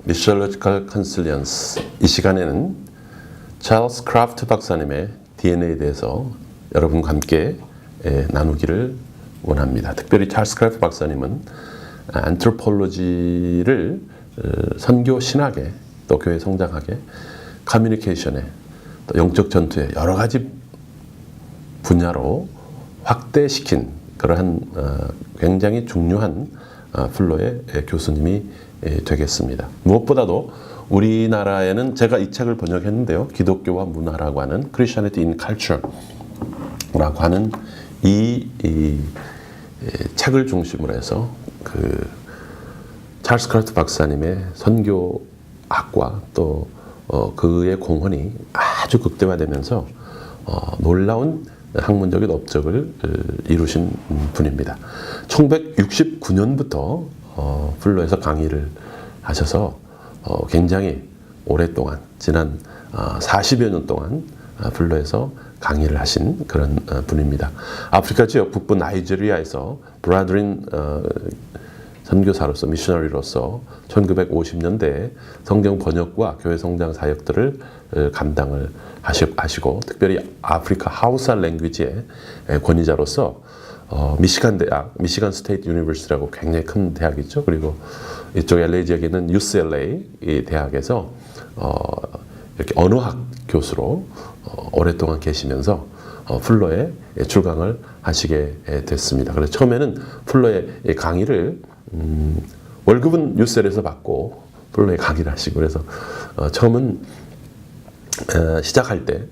Missiological Consilience. 이 시간에는 찰스 크래프트 박사님의 DNA에 대해서 여러분과 함께 나누기를 원합니다. 특별히 찰스 크래프트 박사님은 안트로폴로지를 선교 신학에, 또 교회 성장학에, 커뮤니케이션에, 또 영적 전투에 여러 가지 분야로 확대시킨 그러한 굉장히 중요한 플로의 교수님이 되겠습니다. 무엇보다도 우리나라에는 제가 이 책을 번역했는데요. 기독교와 문화라고 하는 Christianity in Culture라고 하는 이 책을 중심으로 해서 찰스 크래프트 박사님의 선교학과 또 그의 공헌이 아주 극대화되면서 놀라운 학문적인 업적을 이루신 분입니다. 1969년부터 플로에서 강의를 하셔서 굉장히 오랫동안 지난 40여 년 동안 플로에서 강의를 하신 그런 분입니다. 아프리카 지역 북부 나이지리아에서 브라드린 선교사로서 미셔너리로서 1950년대에 성경 번역과 교회 성장 사역들을 감당을 하시고 특별히 아프리카 하우사 랭귀지의 권위자로서 미시간 대학, 미시간 스테이트 유니버시티라고 굉장히 큰 대학이죠. 그리고 이쪽 LA 지역에 있는 UCLA 대학에서 이렇게 언어학 교수로 오랫동안 계시면서 플로에 출강을 하시게 됐습니다. 그래서 처음에는 플로의 강의를 월급은 UCLA에서 받고 플로에 강의를 하시고 그래서 처음은 시작할 때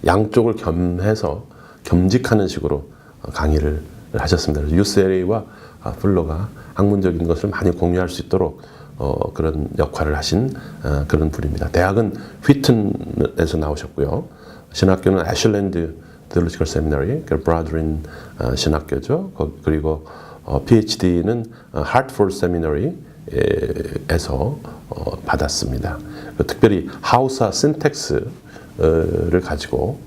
양쪽을 겸해서 겸직하는 식으로 강의를 하셨습니다. UCLA와 플로가 학문적인 것을 많이 공유할 수 있도록 그런 역할을 하신 그런 분입니다. 대학은 휘튼에서 나오셨고요. 신학교는 애슐랜드 디올로지컬 세미너리, 브라드린 신학교죠. 그리고 PhD는 하트포드 세미너리에서 받았습니다. 특별히 하우사 신텍스를 가지고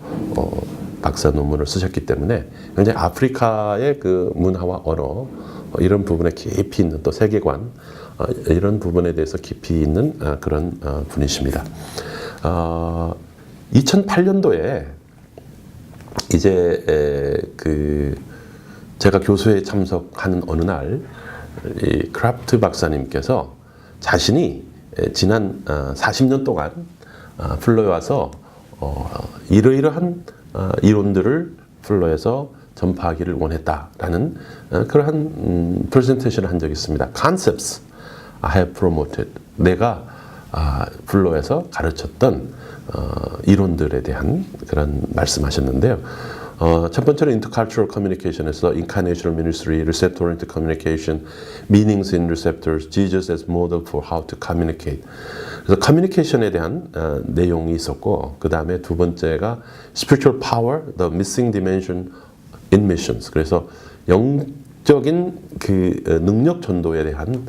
박사 논문을 쓰셨기 때문에 굉장히 아프리카의 그 문화와 언어 이런 부분에 깊이 있는 또 세계관 이런 부분에 대해서 깊이 있는 그런 분이십니다. 2008년도에 이제 제가 교수회에 참석하는 어느 날 이 크래프트 박사님께서 자신이 지난 40년 동안 플로에 와서 이러이러한 이론들을 플로에서 전파하기를 원했다라는 그러한 프레젠테이션을 한 적이 있습니다. Concepts I have promoted. 내가 플로에서 가르쳤던 이론들에 대한 그런 말씀하셨는데요. 첫 번째로 Intercultural Communication에서 Incarnational Ministry, Receptor-Oriented Communication, Meanings in Receptors, Jesus as Model for How to Communicate. 그래서 커뮤니케이션에 대한 내용이 있었고 그 다음에 두 번째가 Spiritual Power, The Missing Dimension in Missions. 그래서 영적인 그 능력 전도에 대한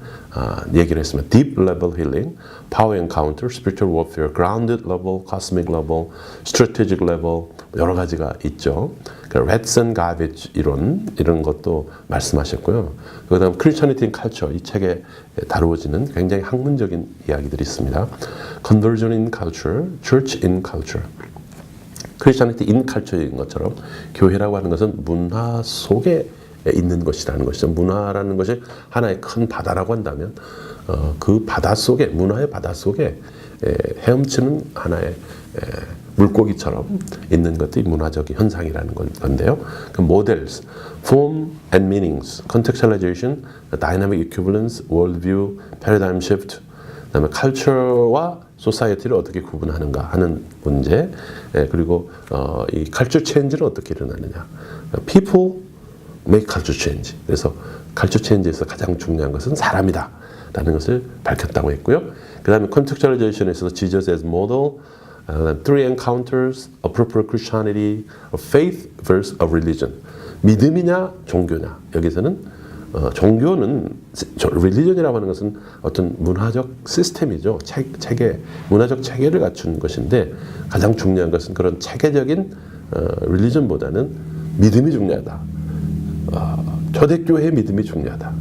얘기를 했습니다. Deep Level Healing, Power Encounter, Spiritual Warfare, Grounded Level, Cosmic Level, Strategic Level 여러 가지가 있죠. Rats and Garbage 이런 것도 말씀하셨고요. 그 다음 Christianity in Culture 이 책에 다루어지는 굉장히 학문적인 이야기들이 있습니다. Conversion in Culture, Church in Culture. Christianity in Culture인 것처럼 교회라고 하는 것은 문화 속에 있는 것이라는 것이죠. 문화라는 것이 하나의 큰 바다라고 한다면 그 바다 속에 문화의 바다 속에 헤엄치는 하나의 물고기처럼 있는 것들이 문화적 현상이라는 건데요. 그 models, form and meanings, contextualization, dynamic equivalence, worldview, paradigm shift, 그다음에 culture와 society를 어떻게 구분하는가 하는 문제, 그리고 이 culture change를 어떻게 일어나느냐, people make culture change. 그래서 culture change에서 가장 중요한 것은 사람이다 라는 것을 밝혔다고 했고요. 그 다음에 contextualization에서 Jesus as model, three encounters, appropriate Christianity, faith versus a religion. 믿음이냐 종교냐. 여기서는 종교는 religion이라고 하는 것은 어떤 문화적 시스템이죠. 체계, 문화적 체계를 갖춘 것인데 가장 중요한 것은 그런 체계적인 religion보다는 믿음이 중요하다. 초대교회의 믿음이 중요하다.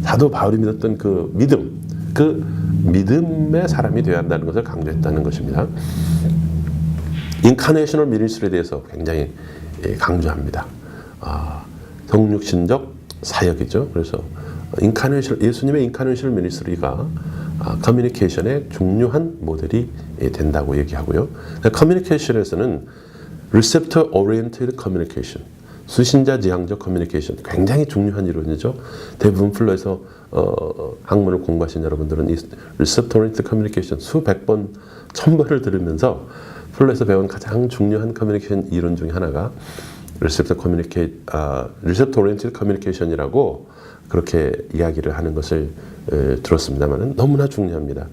사도 바울이 믿었던 그 믿음, 그 믿음의 사람이 되어야 한다는 것을 강조했다는 것입니다. 인카네이셔널 미니스트리에 대해서 굉장히 강조합니다. 성육신적 사역이죠. 그래서 예수님의 인카네이셔널 미니스트리가 커뮤니케이션의 중요한 모델이 된다고 얘기하고요. 커뮤니케이션에서는 receptor oriented communication, 수신자 지향적 커뮤니케이션 굉장히 중요한 이론이죠. 대부분 플로에서 학문을 공부하신 여러분들은 이 receptor oriented communication 수백 번, 1000번을 들으면서 플로에서 배운 가장 중요한 커뮤니케이션 이론 중에 하나가 receptor oriented communication이라고 그렇게 이야기를 하는 것을 들었습니다만 너무나 중요합니다.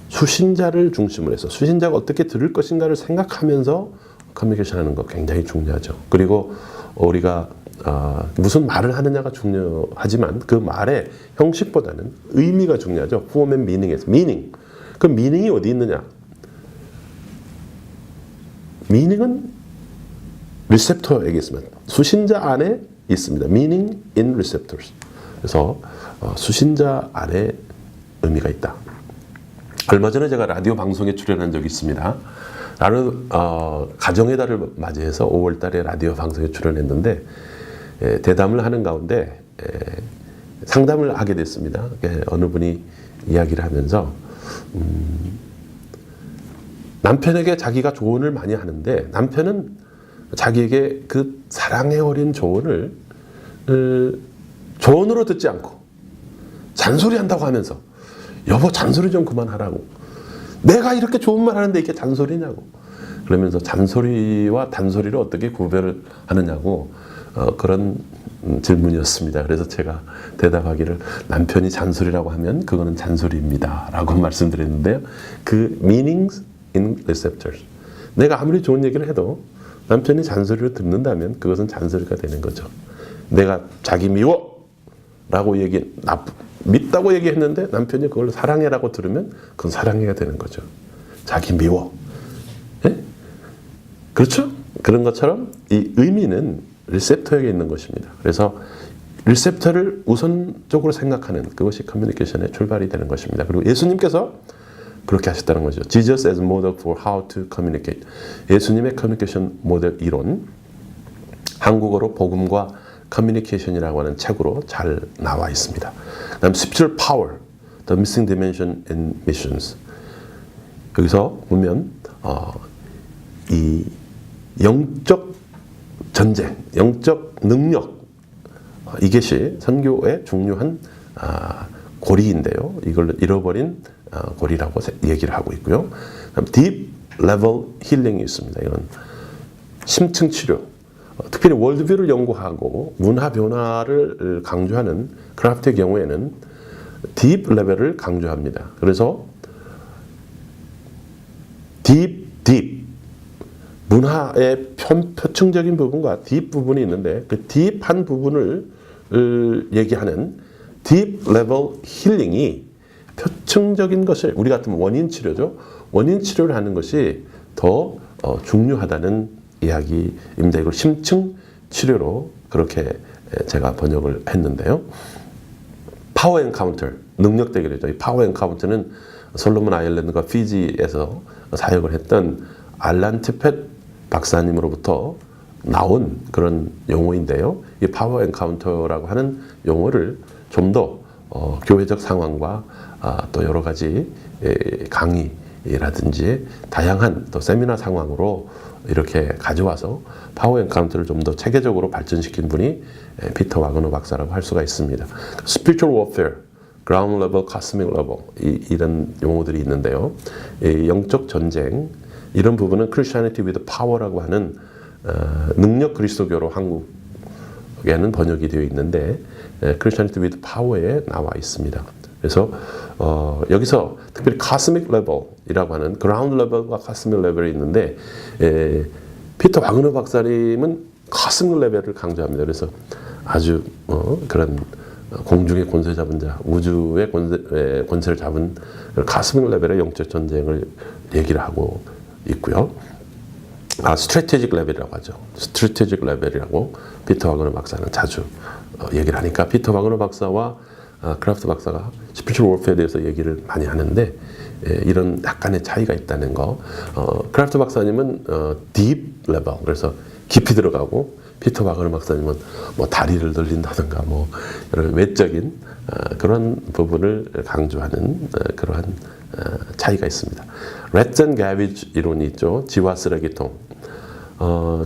수신자를 중심으로 해서 수신자가 어떻게 들을 것인가를 생각하면서 커뮤니케이션 하는 거 굉장히 중요하죠. 그리고 우리가 무슨 말을 하느냐가 중요하지만 그 말의 형식보다는 의미가 중요하죠. form and meaning에서 meaning. 그 meaning이 어디 있느냐? meaning은 리셉터에게 있습니다. 수신자 안에 있습니다. meaning in receptors. 그래서 수신자 안에 의미가 있다. 얼마 전에 제가 라디오 방송에 출연한 적이 있습니다. 나는 가정의 달을 맞이해서 5월 달에 라디오 방송에 출연했는데 대담을 하는 가운데 상담을 하게 됐습니다. 어느 분이 이야기를 하면서 남편에게 자기가 조언을 많이 하는데 남편은 자기에게 그 사랑에 어린 조언을 조언으로 듣지 않고 잔소리한다고 하면서 여보 잔소리 좀 그만하라고, 내가 이렇게 좋은 말 하는데 이게 잔소리냐고 그러면서 잔소리와 단소리를 어떻게 구별을 하느냐고 그런 질문이었습니다. 그래서 제가 대답하기를 남편이 잔소리라고 하면 그거는 잔소리입니다 라고 말씀드렸는데요. 그 meanings in receptors, 내가 아무리 좋은 얘기를 해도 남편이 잔소리를 듣는다면 그것은 잔소리가 되는 거죠. 내가 자기 미워 라고 밉다고 얘기했는데 남편이 그걸 사랑해라고 들으면 그건 사랑해가 되는 거죠. 자기 미워. 예? 그렇죠? 그런 것처럼 이 의미는 리셉터에게 있는 것입니다. 그래서 리셉터를 우선적으로 생각하는 그것이 커뮤니케이션의 출발이 되는 것입니다. 그리고 예수님께서 그렇게 하셨다는 거죠. Jesus as model for how to communicate. 예수님의 커뮤니케이션 모델 이론, 한국어로 복음과 커뮤니케이션이라고 하는 책으로 잘 나와 있습니다. 그다음 spiritual power, the missing dimension in missions. 여기서 보면 이 영적 전쟁, 영적 능력, 이것이 선교의 중요한 고리인데요. 이걸 잃어버린 고리라고 얘기를 하고 있고요. deep level healing이 있습니다. 이건 심층 치료, 특별히 월드뷰를 연구하고 문화 변화를 강조하는 크라프트의 경우에는 deep 레벨을 강조합니다. 그래서 deep 문화의 표층적인 부분과 deep 부분이 있는데 그 deep한 부분을 얘기하는 deep level healing이 표층적인 것을, 우리 같으면 원인 치료죠. 원인 치료를 하는 것이 더 중요하다는 이야기입니다. 이걸 심층 치료로 그렇게 제가 번역을 했는데요. 파워 엔카운터, 능력 대결이죠. 이 파워 엔카운터는 솔로몬 아일랜드가 피지에서 사역을 했던 알란 티펫 박사님으로부터 나온 그런 용어인데요. 이 파워 엔카운터라고 하는 용어를 좀 더 교회적 상황과 또 여러 가지 강의라든지 다양한 또 세미나 상황으로 이렇게 가져와서 파워 엔카운터를 좀 더 체계적으로 발전시킨 분이 피터 와그너 박사라고 할 수가 있습니다. Spiritual warfare, ground level, cosmic level 이런 용어들이 있는데요. 영적 전쟁, 이런 부분은 Christianity with Power라고 하는 능력 그리스도교로 한국에는 번역이 되어 있는데 Christianity with Power에 나와 있습니다. 그래서 여기서 특별히 cosmic level이라고 하는 ground level과 cosmic level이 있는데 피터 와그너 박사님은 cosmic level을 강조합니다. 그래서 아주 그런 공중의 권세 잡은 자, 우주의 권세를 잡은 cosmic level의 영적 전쟁을 얘기를 하고 있고요. strategic level이라고 하죠. strategic level이라고 피터 와그너 박사는 자주 얘기를 하니까 피터 와그너 박사와 크라프트 박사가 스피리추얼 워페어에 대해서 얘기를 많이 하는데 이런 약간의 차이가 있다는 거. 크라프트 박사님은 deep level, 그래서 깊이 들어가고, 피터 바그너 박사님은 뭐 다리를 늘린다든가 뭐 여러 외적인 그런 부분을 강조하는 그러한 차이가 있습니다. Rats and Garbage 이론이 있죠. 쥐와 쓰레기통.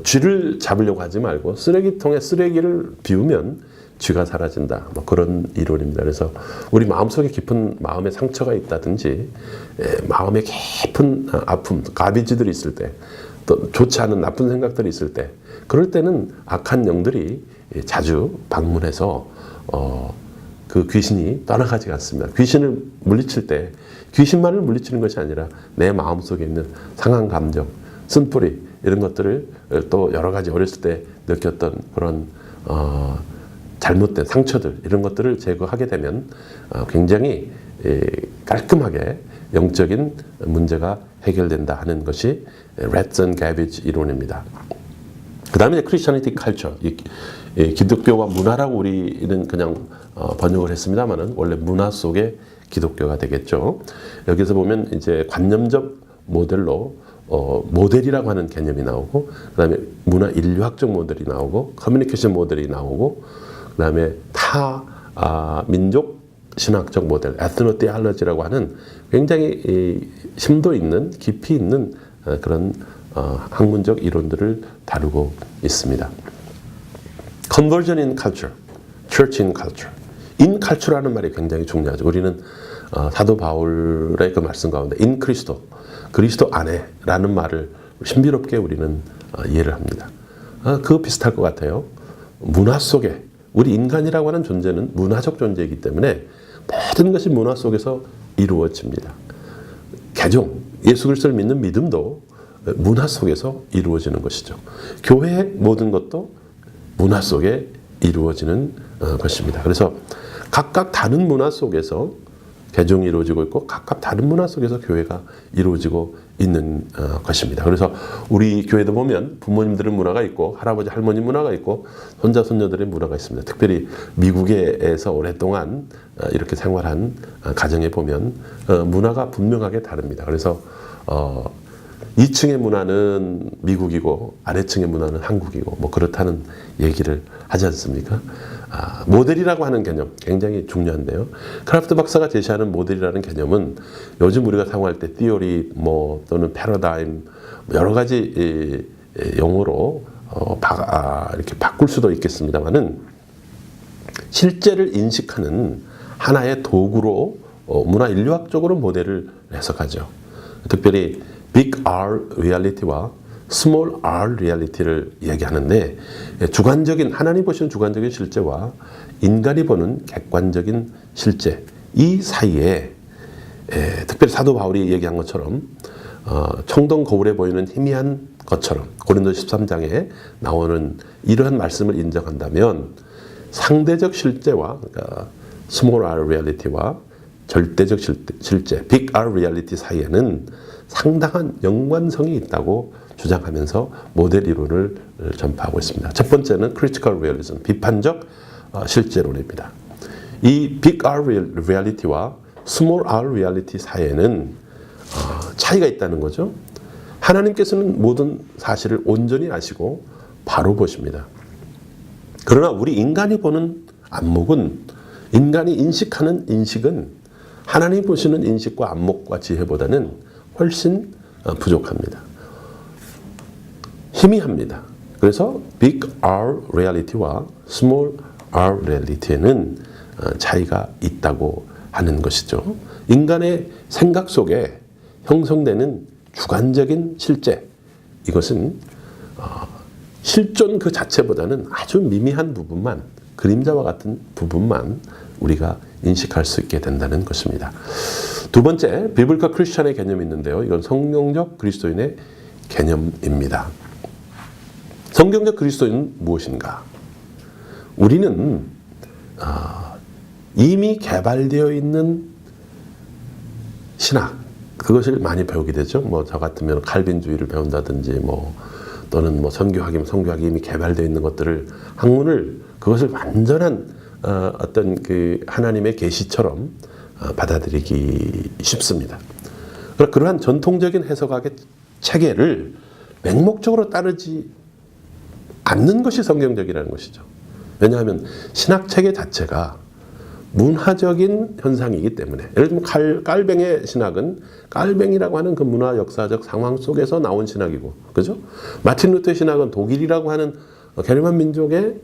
쥐를 잡으려고 하지 말고 쓰레기통에 쓰레기를 비우면 쥐가 사라진다. 뭐 그런 이론입니다. 그래서 우리 마음속에 깊은 마음의 상처가 있다든지 마음에 깊은 아픔, 가비지들이 있을 때, 또 좋지 않은 나쁜 생각들이 있을 때, 그럴 때는 악한 영들이 자주 방문해서 그 귀신이 떠나가지 않습니다. 귀신을 물리칠 때 귀신만을 물리치는 것이 아니라 내 마음속에 있는 상한 감정, 쓴뿌리 이런 것들을 또 여러 가지 어렸을 때 느꼈던 그런 잘못된 상처들 이런 것들을 제거하게 되면 굉장히 깔끔하게 영적인 문제가 해결된다 하는 것이 Rats and Garbage 이론입니다. 그 다음에 Christianity Culture, 기독교와 문화라고 우리는 그냥 번역을 했습니다만은 원래 문화 속의 기독교가 되겠죠. 여기서 보면 이제 관념적 모델로 모델이라고 하는 개념이 나오고, 그 다음에 문화 인류학적 모델이 나오고, 커뮤니케이션 모델이 나오고, 그 다음에 민족 신학적 모델, 에스노티알러지라고 하는 굉장히 심도 있는, 깊이 있는 그런 학문적 이론들을 다루고 있습니다. Conversion in culture, church in culture. in culture라는 말이 굉장히 중요하죠. 우리는 사도 바울의 그 말씀 가운데 in 그리스도, 그리스도 안에라는 말을 신비롭게 우리는 이해를 합니다. 그거 비슷할 것 같아요. 문화 속에, 우리 인간이라고 하는 존재는 문화적 존재이기 때문에 모든 것이 문화 속에서 이루어집니다. 개종, 예수 그리스도를 믿는 믿음도 문화 속에서 이루어지는 것이죠. 교회의 모든 것도 문화 속에 이루어지는 것입니다. 그래서 각각 다른 문화 속에서 개종이 이루어지고 있고 각각 다른 문화 속에서 교회가 이루어지고 있는 것입니다. 그래서 우리 교회도 보면 부모님들의 문화가 있고 할아버지 할머니 문화가 있고 손자 손녀들의 문화가 있습니다. 특별히 미국에서 오랫동안 이렇게 생활한 가정에 보면 문화가 분명하게 다릅니다. 그래서 2층의 문화는 미국이고 아래층의 문화는 한국이고 뭐 그렇다는 얘기를 하지 않습니까? 모델이라고 하는 개념 굉장히 중요한데요. 크라프트 박사가 제시하는 모델이라는 개념은 요즘 우리가 사용할 때 티오리 뭐 또는 패러다임 여러 가지 용어로 이렇게 바꿀 수도 있겠습니다만은 실제를 인식하는 하나의 도구로 문화 인류학적으로 모델을 해석하죠. 특별히 Big R 리얼리티와 Small R 리얼리티를 얘기하는데 주관적인 하나님 보시는 주관적인 실제와 인간이 보는 객관적인 실제 이 사이에 특별히 사도 바울이 얘기한 것처럼 청동 거울에 보이는 희미한 것처럼 고린도 13장에 나오는 이러한 말씀을 인정한다면 상대적 실제와 그러니까 Small R 리얼리티와 절대적 실제 Big R 리얼리티 사이에는 상당한 연관성이 있다고 주장하면서 모델 이론을 전파하고 있습니다. 첫 번째는 critical realism, 비판적 실제론입니다. 이 big R reality와 small R reality 사이에는 차이가 있다는 거죠. 하나님께서는 모든 사실을 온전히 아시고 바로 보십니다. 그러나 우리 인간이 보는 안목은, 인간이 인식하는 인식은 하나님 보시는 인식과 안목과 지혜보다는 훨씬 부족합니다. 희미합니다. 그래서 Big R Reality와 Small R Reality에는 차이가 있다고 하는 것이죠. 인간의 생각 속에 형성되는 주관적인 실제, 이것은 실존 그 자체보다는 아주 미미한 부분만, 그림자와 같은 부분만 우리가 인식할 수 있게 된다는 것입니다. 두 번째, 비블리컬 크리스천의 개념이 있는데요. 이건 성경적 그리스도인의 개념입니다. 성경적 그리스도인은 무엇인가? 우리는 이미 개발되어 있는 신학, 그것을 많이 배우게 되죠. 뭐 저 같으면 칼빈주의를 배운다든지 또는 선교학이면 선교학이 이미 개발되어 있는 것들을 학문을 그것을 완전한 어떤 그 하나님의 계시처럼 받아들이기 쉽습니다. 그러한 전통적인 해석학의 체계를 맹목적으로 따르지 않는 것이 성경적이라는 것이죠. 왜냐하면 신학 체계 자체가 문화적인 현상이기 때문에, 예를 들면 깔뱅의 신학은 깔뱅이라고 하는 그 문화 역사적 상황 속에서 나온 신학이고, 그죠? 마틴 루터의 신학은 독일이라고 하는 게르만 민족의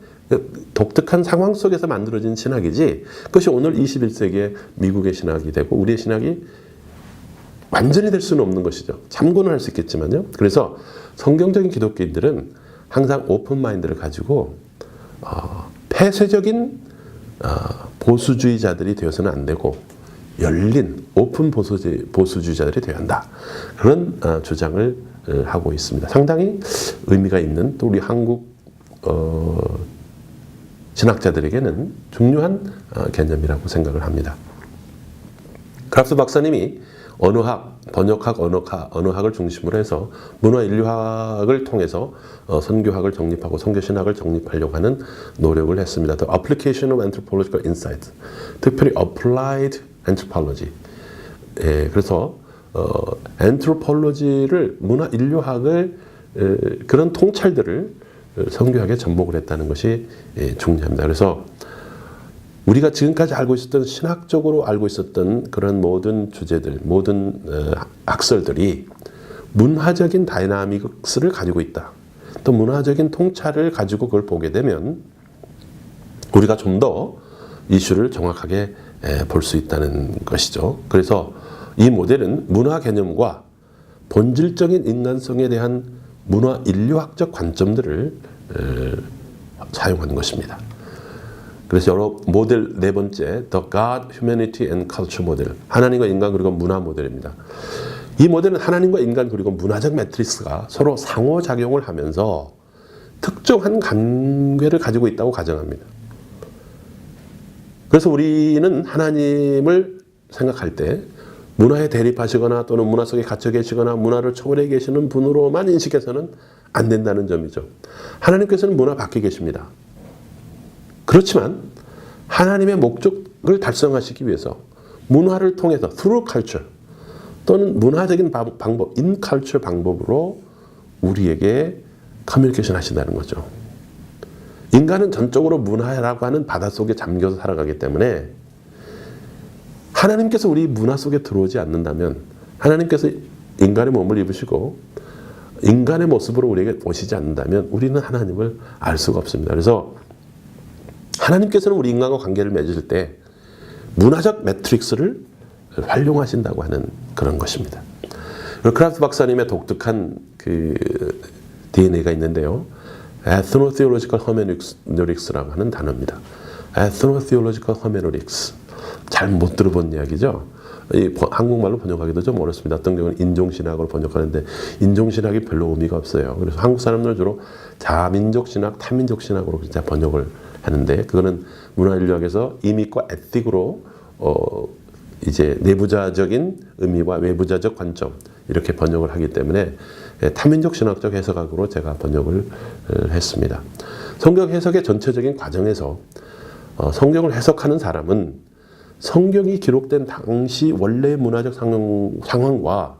독특한 상황 속에서 만들어진 신학이지, 그것이 오늘 21세기의 미국의 신학이 되고 우리의 신학이 완전히 될 수는 없는 것이죠. 참고는 할 수 있겠지만요. 그래서 성경적인 기독교인들은 항상 오픈 마인드를 가지고 폐쇄적인 보수주의자들이 되어서는 안 되고 열린 오픈 보수주의자들이 되어야 한다. 그런 주장을 하고 있습니다. 상당히 의미가 있는, 또 우리 한국 신학자들에게는 중요한 개념이라고 생각을 합니다. 크랍트 박사님이 언어학, 번역학, 언어학을 중심으로 해서 문화인류학을 통해서 선교학을 정립하고 선교신학을 정립하려고 하는 노력을 했습니다. The Application of Anthropological Insight, 특별히 Applied Anthropology. 예, 그래서 anthropology를, 문화인류학을, 그런 통찰들을 선교학에 접목을 했다는 것이 중요합니다. 그래서 우리가 지금까지 알고 있었던, 신학적으로 알고 있었던 그런 모든 주제들, 모든 학설들이 문화적인 다이나믹스를 가지고 있다. 또 문화적인 통찰을 가지고 그걸 보게 되면 우리가 좀 더 이슈를 정확하게 볼 수 있다는 것이죠. 그래서 이 모델은 문화 개념과 본질적인 인간성에 대한 문화 인류학적 관점들을 사용하는 것입니다. 그래서 여러 모델, 네 번째, The God, Humanity and Culture 모델, 하나님과 인간 그리고 문화 모델입니다. 이 모델은 하나님과 인간 그리고 문화적 매트리스가 서로 상호작용을 하면서 특정한 관계를 가지고 있다고 가정합니다. 그래서 우리는 하나님을 생각할 때 문화에 대립하시거나 또는 문화 속에 갇혀 계시거나 문화를 초월해 계시는 분으로만 인식해서는 안 된다는 점이죠. 하나님께서는 문화 밖에 계십니다. 그렇지만 하나님의 목적을 달성하시기 위해서 문화를 통해서 through culture 또는 문화적인 방법, in culture 방법으로 우리에게 커뮤니케이션 하신다는 거죠. 인간은 전적으로 문화라고 하는 바다 속에 잠겨서 살아가기 때문에 하나님께서 우리 문화 속에 들어오지 않는다면, 하나님께서 인간의 몸을 입으시고 인간의 모습으로 우리에게 오시지 않는다면 우리는 하나님을 알 수가 없습니다. 그래서 하나님께서는 우리 인간과 관계를 맺을 때 문화적 매트릭스를 활용하신다고 하는 그런 것입니다. 크랍트 박사님의 독특한 그 DNA가 있는데요. Ethno-theological hermeneutics라고 하는 단어입니다. Ethno-theological hermeneutics. 잘 못 들어본 이야기죠. 한국말로 번역하기도 좀 어렵습니다. 어떤 경우는 인종신학으로 번역하는데 인종신학이 별로 의미가 없어요. 그래서 한국 사람들은 주로 자민족신학, 타민족신학으로 진짜 번역을 하는데, 그거는 문화인류학에서 이밋과 에틱으로 이제 내부자적인 의미와 외부자적 관점 이렇게 번역을 하기 때문에 타민족 신학적 해석학으로 제가 번역을 했습니다. 성경 해석의 전체적인 과정에서 성경을 해석하는 사람은 성경이 기록된 당시 원래의 문화적 상황과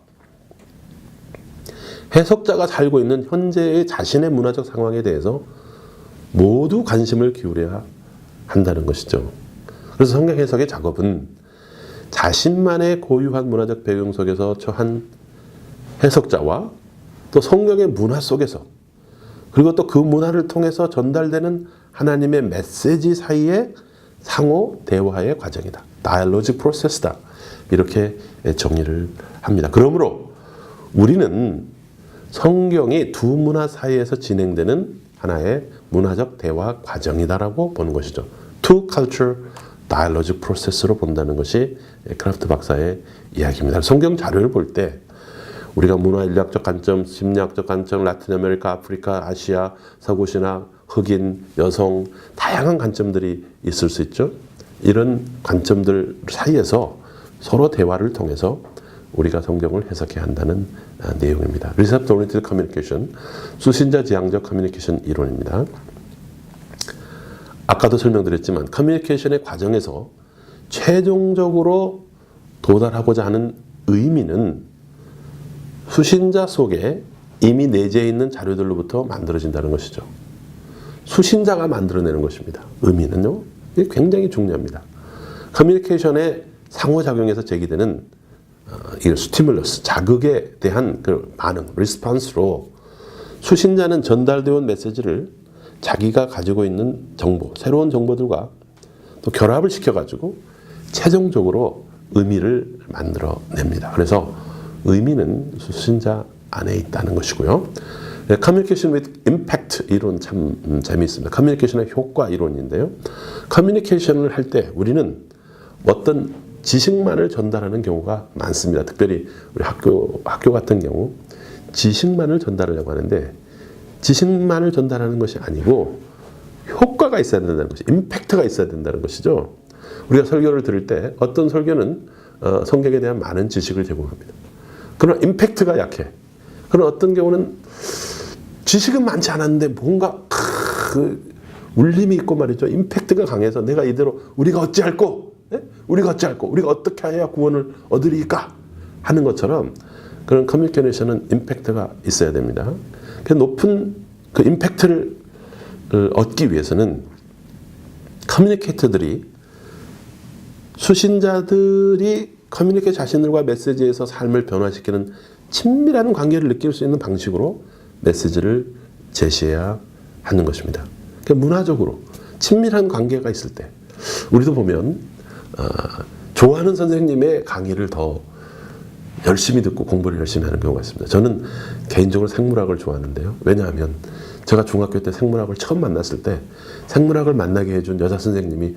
해석자가 살고 있는 현재의 자신의 문화적 상황에 대해서 모두 관심을 기울여야 한다는 것이죠. 그래서 성경 해석의 작업은 자신만의 고유한 문화적 배경 속에서 처한 해석자와 또 성경의 문화 속에서, 그리고 또 그 문화를 통해서 전달되는 하나님의 메시지 사이의 상호 대화의 과정이다. 다이얼로직 프로세스다. 이렇게 정의를 합니다. 그러므로 우리는 성경이 두 문화 사이에서 진행되는 하나의 문화적 대화 과정이다라고 보는 것이죠. Two culture dialogic process로 본다는 것이 크랍트 박사의 이야기입니다. 성경 자료를 볼 때 우리가 문화인류학적 관점, 심리학적 관점, 라틴 아메리카, 아프리카, 아시아, 서구신학, 흑인, 여성, 다양한 관점들이 있을 수 있죠. 이런 관점들 사이에서 서로 대화를 통해서 우리가 성경을 해석해야 한다는 내용입니다. Receptive Oriented Communication, 수신자 지향적 커뮤니케이션 이론입니다. 아까도 설명드렸지만 커뮤니케이션의 과정에서 최종적으로 도달하고자 하는 의미는 수신자 속에 이미 내재해 있는 자료들로부터 만들어진다는 것이죠. 수신자가 만들어내는 것입니다. 의미는요. 이게 굉장히 중요합니다. 커뮤니케이션의 상호작용에서 제기되는 이 스티뮬러스, 자극에 대한 그 반응, 리스폰스로 수신자는 전달되어 온 메시지를 자기가 가지고 있는 정보, 새로운 정보들과 또 결합을 시켜가지고 최종적으로 의미를 만들어냅니다. 그래서 의미는 수신자 안에 있다는 것이고요. 커뮤니케이션 with 임팩트 이론 참 재미있습니다. 커뮤니케이션의 효과 이론인데요. 커뮤니케이션을 할 때 우리는 어떤 지식만을 전달하는 경우가 많습니다. 특별히 우리 학교 같은 경우 지식만을 전달하려고 하는데 지식만을 전달하는 것이 아니고 효과가 있어야 된다는 것이, 임팩트가 있어야 된다는 것이죠. 우리가 설교를 들을 때 어떤 설교는 성경에 대한 많은 지식을 제공합니다. 그러나 임팩트가 약해. 그러나 어떤 경우는 지식은 많지 않았는데 뭔가 울림이 있고 말이죠. 임팩트가 강해서 내가 이대로 우리가 어찌할꼬? 네? 우리가 어찌할꼬? 우리가 어떻게 해야 구원을 얻으리까? 하는 것처럼 그런 커뮤니케이션은 임팩트가 있어야 됩니다. 그 높은 그 임팩트를 얻기 위해서는 커뮤니케이터들이 수신자들이 커뮤니케이터 자신들과 메시지에서 삶을 변화시키는 친밀한 관계를 느낄 수 있는 방식으로 메시지를 제시해야 하는 것입니다. 그러니까 문화적으로 친밀한 관계가 있을 때 우리도 보면 좋아하는 선생님의 강의를 더 열심히 듣고 공부를 열심히 하는 경우가 있습니다. 저는 개인적으로 생물학을 좋아하는데요. 왜냐하면 제가 중학교 때 생물학을 처음 만났을 때 생물학을 만나게 해준 여자 선생님이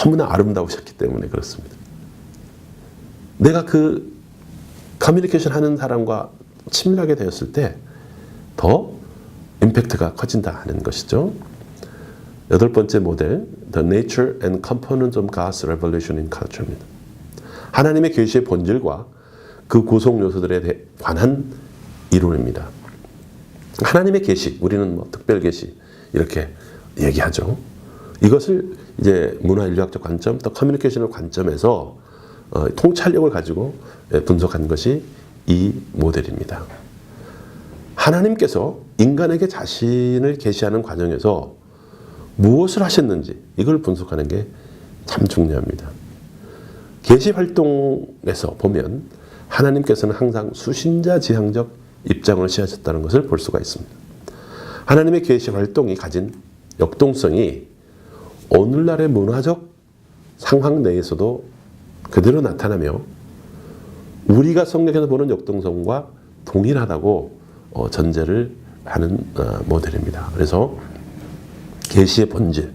너무나 아름다우셨기 때문에 그렇습니다. 내가 그 커뮤니케이션 하는 사람과 친밀하게 되었을 때 더 임팩트가 커진다는 것이죠. 8번째 모델, The Nature and Components of God's Revelation in Culture입니다. 하나님의 계시의 본질과 그 구성 요소들에 관한 이론입니다. 하나님의 계시, 우리는 뭐 특별 계시 이렇게 얘기하죠. 이것을 이제 문화인류학적 관점, 또 커뮤니케이션의 관점에서 통찰력을 가지고 분석한 것이 이 모델입니다. 하나님께서 인간에게 자신을 계시하는 과정에서 무엇을 하셨는지 이걸 분석하는 게 참 중요합니다. 계시 활동에서 보면 하나님께서는 항상 수신자 지향적 입장을 취하셨다는 것을 볼 수가 있습니다. 하나님의 계시 활동이 가진 역동성이 오늘날의 문화적 상황 내에서도 그대로 나타나며 우리가 성경에서 보는 역동성과 동일하다고 전제를 하는 모델입니다. 그래서 계시의 본질은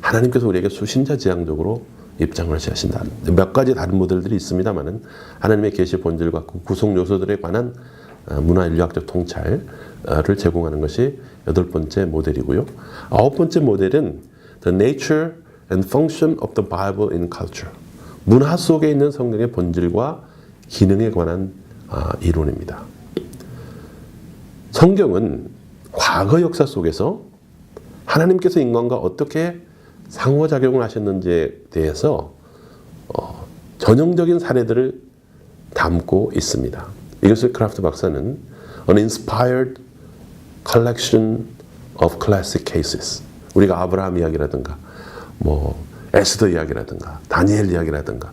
하나님께서 우리에게 수신자 지향적으로 입장을 취하신다. 몇 가지 다른 모델들이 있습니다만은 하나님의 계시의 본질과 그 구성 요소들에 관한 문화인류학적 통찰을 제공하는 것이 8번째 모델이고요. 9번째 모델은 The Nature and Function of the Bible in Culture. 문화 속에 있는 성경의 본질과 기능에 관한 이론입니다. 성경은 과거 역사 속에서 하나님께서 인간과 어떻게 상호작용을 하셨는지에 대해서 전형적인 사례들을 담고 있습니다. 이것을 크라프트 박사는 An Inspired Collection of Classic Cases. 우리가 아브라함 이야기라든가 뭐 에스더 이야기라든가 다니엘 이야기라든가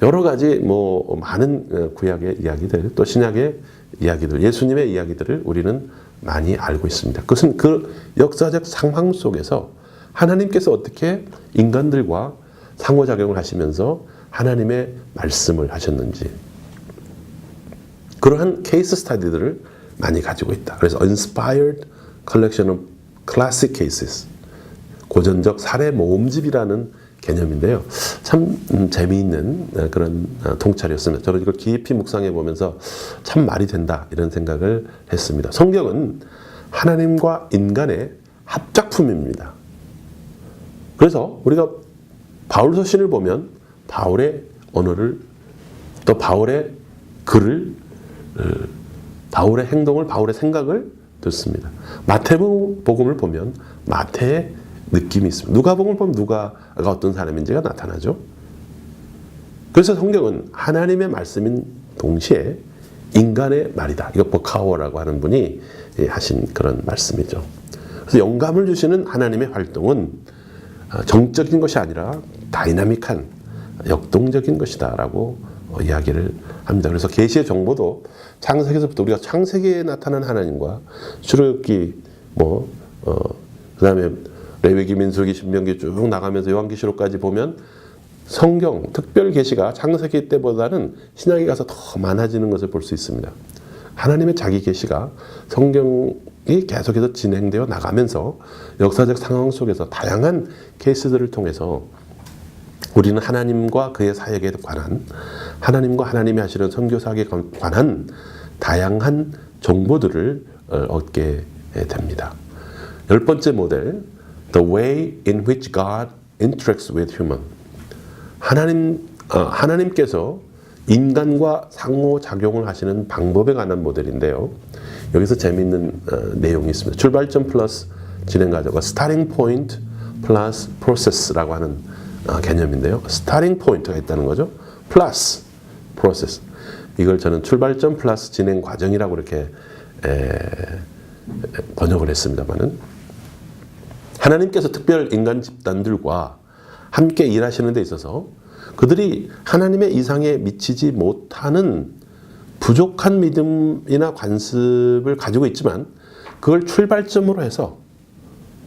여러 가지 뭐 많은 구약의 이야기들 또 신약의 이야기들 예수님의 이야기들을 우리는 많이 알고 있습니다. 그것은 그 역사적 상황 속에서 하나님께서 어떻게 인간들과 상호작용을 하시면서 하나님의 말씀을 하셨는지 그러한 케이스 스타디들을 많이 가지고 있다. 그래서 Inspired Collection of Classic Cases 고전적 사례 모음집이라는 개념인데요. 참 재미있는 그런 통찰이었습니다. 저는 이걸 깊이 묵상해 보면서 참 말이 된다 이런 생각을 했습니다. 성경은 하나님과 인간의 합작품입니다. 그래서 우리가 바울 서신을 보면 바울의 언어를 또 바울의 글을 바울의 행동을 바울의 생각을 듣습니다. 마태복음을 보면 마태의 느낌이 있습니다. 누가복음을 보면 누가가 어떤 사람인지가 나타나죠. 그래서 성경은 하나님의 말씀인 동시에 인간의 말이다. 이거 버카워라고 하는 분이 하신 그런 말씀이죠. 그래서 영감을 주시는 하나님의 활동은 정적인 것이 아니라 다이나믹한 역동적인 것이다라고 이야기를 합니다. 그래서 계시의 정보도 창세기에서부터 우리가 창세기에 나타난 하나님과 출애굽기 그다음에 레위기, 민수기, 신명기 쭉 나가면서 요한계시록까지 보면 성경 특별 계시가 창세기 때보다는 신약에 가서 더 많아지는 것을 볼 수 있습니다. 하나님의 자기 계시가 성경이 계속해서 진행되어 나가면서 역사적 상황 속에서 다양한 케이스들을 통해서 우리는 하나님과 그의 사역에 관한, 하나님과 하나님이 하시는 선교사역에 관한 다양한 정보들을 얻게 됩니다. 10번째 모델, The way in which God interacts with human. 하나님께서 인간과 상호작용을 하시는 방법에 관한 모델인데요. 여기서 재미있는 내용이 있습니다. 출발점 플러스 진행 과정과 starting point 플러스 process라고 하는 개념인데요. starting point가 있다는 거죠. 플러스 process. 이걸 저는 출발점 플러스 진행 과정이라고 이렇게 번역을 했습니다만은 하나님께서 특별 인간 집단들과 함께 일하시는 데 있어서 그들이 하나님의 이상에 미치지 못하는 부족한 믿음이나 관습을 가지고 있지만 그걸 출발점으로 해서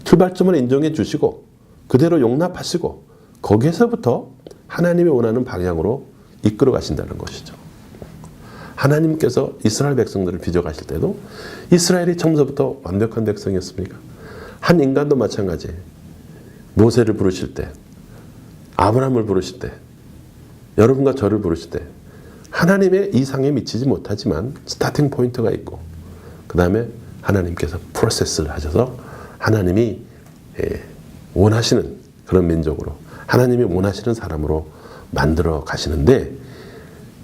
출발점을 인정해 주시고 그대로 용납하시고 거기에서부터 하나님이 원하는 방향으로 이끌어 가신다는 것이죠. 하나님께서 이스라엘 백성들을 빚어가실 때도 이스라엘이 처음부터 완벽한 백성이었습니까? 한 인간도 마찬가지. 모세를 부르실 때, 아브라함을 부르실 때, 여러분과 저를 부르실 때 하나님의 이상에 미치지 못하지만 스타팅 포인트가 있고 그 다음에 하나님께서 프로세스를 하셔서 하나님이 원하시는 그런 민족으로 하나님이 원하시는 사람으로 만들어 가시는데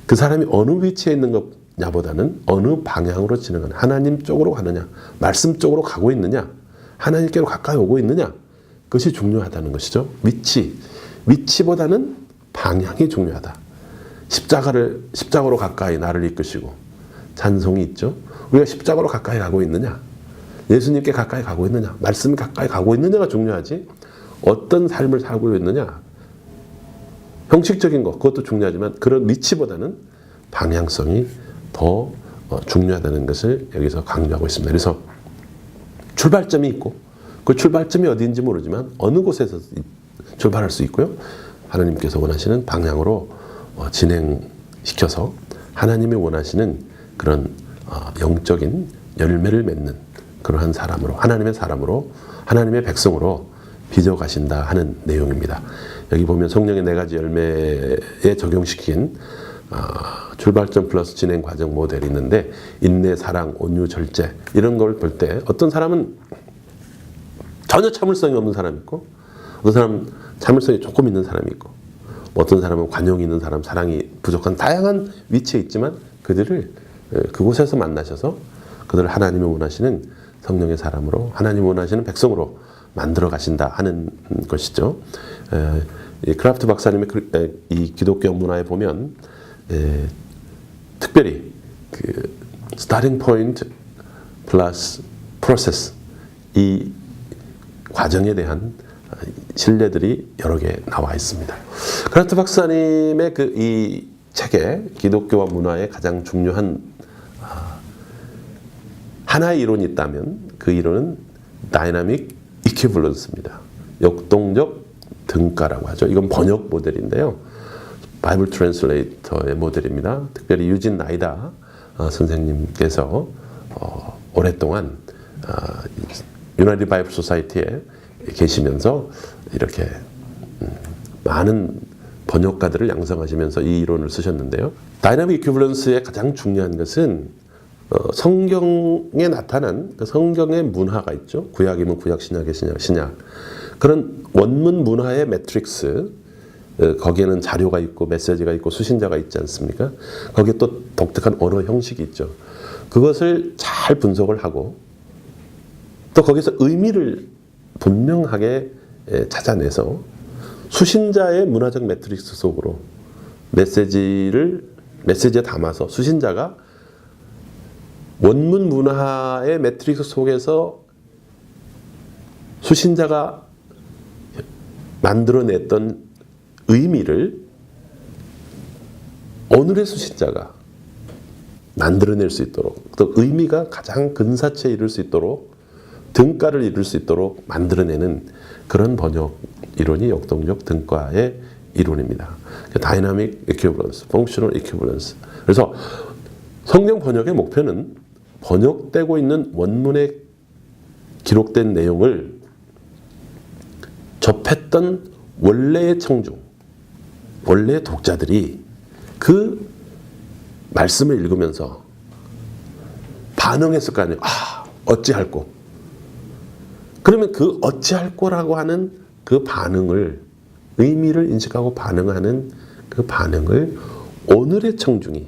그 사람이 어느 위치에 있는 것냐보다는 어느 방향으로 진행하는 하나님 쪽으로 가느냐 말씀 쪽으로 가고 있느냐 하나님께로 가까이 오고 있느냐 그것이 중요하다는 것이죠. 위치보다는 방향이 중요하다. 십자가로 가까이 나를 이끄시고 찬송이 있죠. 우리가 십자가로 가까이 가고 있느냐 예수님께 가까이 가고 있느냐 말씀이 가까이 가고 있느냐가 중요하지 어떤 삶을 살고 있느냐 형식적인 것 그것도 중요하지만 그런 위치보다는 방향성이 더 중요하다는 것을 여기서 강조하고 있습니다. 그래서 출발점이 있고 그 출발점이 어디인지 모르지만 어느 곳에서 출발할 수 있고요. 하나님께서 원하시는 방향으로 진행시켜서 하나님이 원하시는 그런 영적인 열매를 맺는 그러한 사람으로 하나님의 사람으로 하나님의 백성으로 빚어가신다 하는 내용입니다. 여기 보면 성령의 4가지 열매에 적용시킨 출발점 플러스 진행 과정 모델이 있는데 인내, 사랑, 온유, 절제 이런 걸 볼 때 어떤 사람은 전혀 참을성이 없는 사람이 있고 어떤 사람은 참을성이 조금 있는 사람이 있고 어떤 사람은 관용이 있는 사람, 사랑이 부족한 다양한 위치에 있지만 그들을 그곳에서 만나셔서 그들을 하나님이 원하시는 성령의 사람으로 하나님이 원하시는 백성으로 만들어 가신다 하는 것이죠. 이 크라프트 박사님의 이 기독교 문화에 보면 특별히 그 starting point 플러스 process 이 과정에 대한 신뢰들이 여러 개 나와 있습니다. 크라프트 박사님의 이 책에 기독교와 문화의 가장 중요한 하나의 이론이 있다면 그 이론은 다이나믹 이퀴블런스입니다. 역동적 등가라고 하죠. 이건 번역 모델인데요. 바이블 트랜슬레이터의 모델입니다. 특별히 유진 나이다 선생님께서 오랫동안 유나이티드 바이블 소사이티에 계시면서 이렇게 많은 번역가들을 양성하시면서 이 이론을 쓰셨는데요. 다이나믹 이퀴블런스의 가장 중요한 것은 성경에 나타난 그 성경의 문화가 있죠. 구약이면 구약, 신약의 신약. 그런 원문 문화의 매트릭스, 거기에는 자료가 있고 메시지가 있고 수신자가 있지 않습니까? 거기에 또 독특한 언어 형식이 있죠. 그것을 잘 분석을 하고 또 거기서 의미를 분명하게 찾아내서 수신자의 문화적 매트릭스 속으로 메시지에 담아서 수신자가 원문 문화의 매트릭스 속에서 수신자가 만들어냈던 의미를 오늘의 수신자가 만들어낼 수 있도록, 또 의미가 가장 근사치에 이룰 수 있도록, 등가를 이룰 수 있도록 만들어내는 그런 번역 이론이 역동적 등가의 이론입니다. 다이나믹 이퀴벌런스, 펑셔널 이퀴벌런스. 그래서 성경 번역의 목표는 번역되고 있는 원문에 기록된 내용을 접했던 원래의 청중, 원래의 독자들이 그 말씀을 읽으면서 반응했을 거 아니에요. 아, 어찌할꼬. 그러면 그 어찌할꼬라고 하는 그 반응을, 의미를 인식하고 반응하는 그 반응을 오늘의 청중이,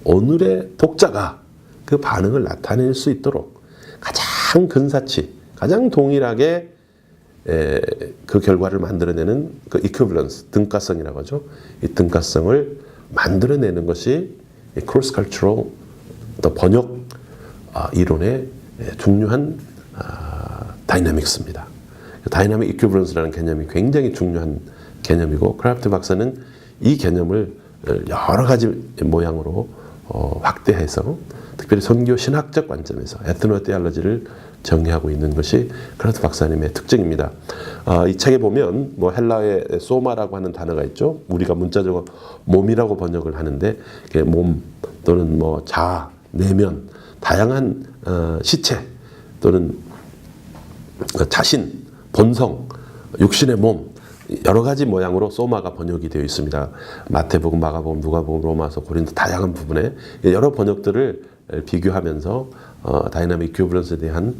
오늘의 독자가 그 반응을 나타낼 수 있도록 가장 근사치, 가장 동일하게 그 결과를 만들어내는 그 이퀴벌런스, 등가성이라고 하죠. 이 등가성을 만들어내는 것이 크로스 컬처럴 번역 이론의 중요한 다이나믹스입니다. 다이나믹 이퀴벌런스라는 개념이 굉장히 중요한 개념이고, 크라프트 박사는 이 개념을 여러 가지 모양으로 확대해서 특별히 선교 신학적 관점에서 에트노테올로지를 정리하고 있는 것이 크라프트 박사님의 특징입니다. 이 책에 보면 뭐 헬라의 소마라고 하는 단어가 있죠. 우리가 문자적으로 몸이라고 번역을 하는데, 몸 또는 뭐 자아, 내면, 다양한 시체 또는 자신, 본성, 육신의 몸, 여러 가지 모양으로 소마가 번역이 되어 있습니다. 마태복음, 마가복음, 누가복음, 로마서, 고린도 다양한 부분에 여러 번역들을 비교하면서 다이나믹 이퀴벌런스에 대한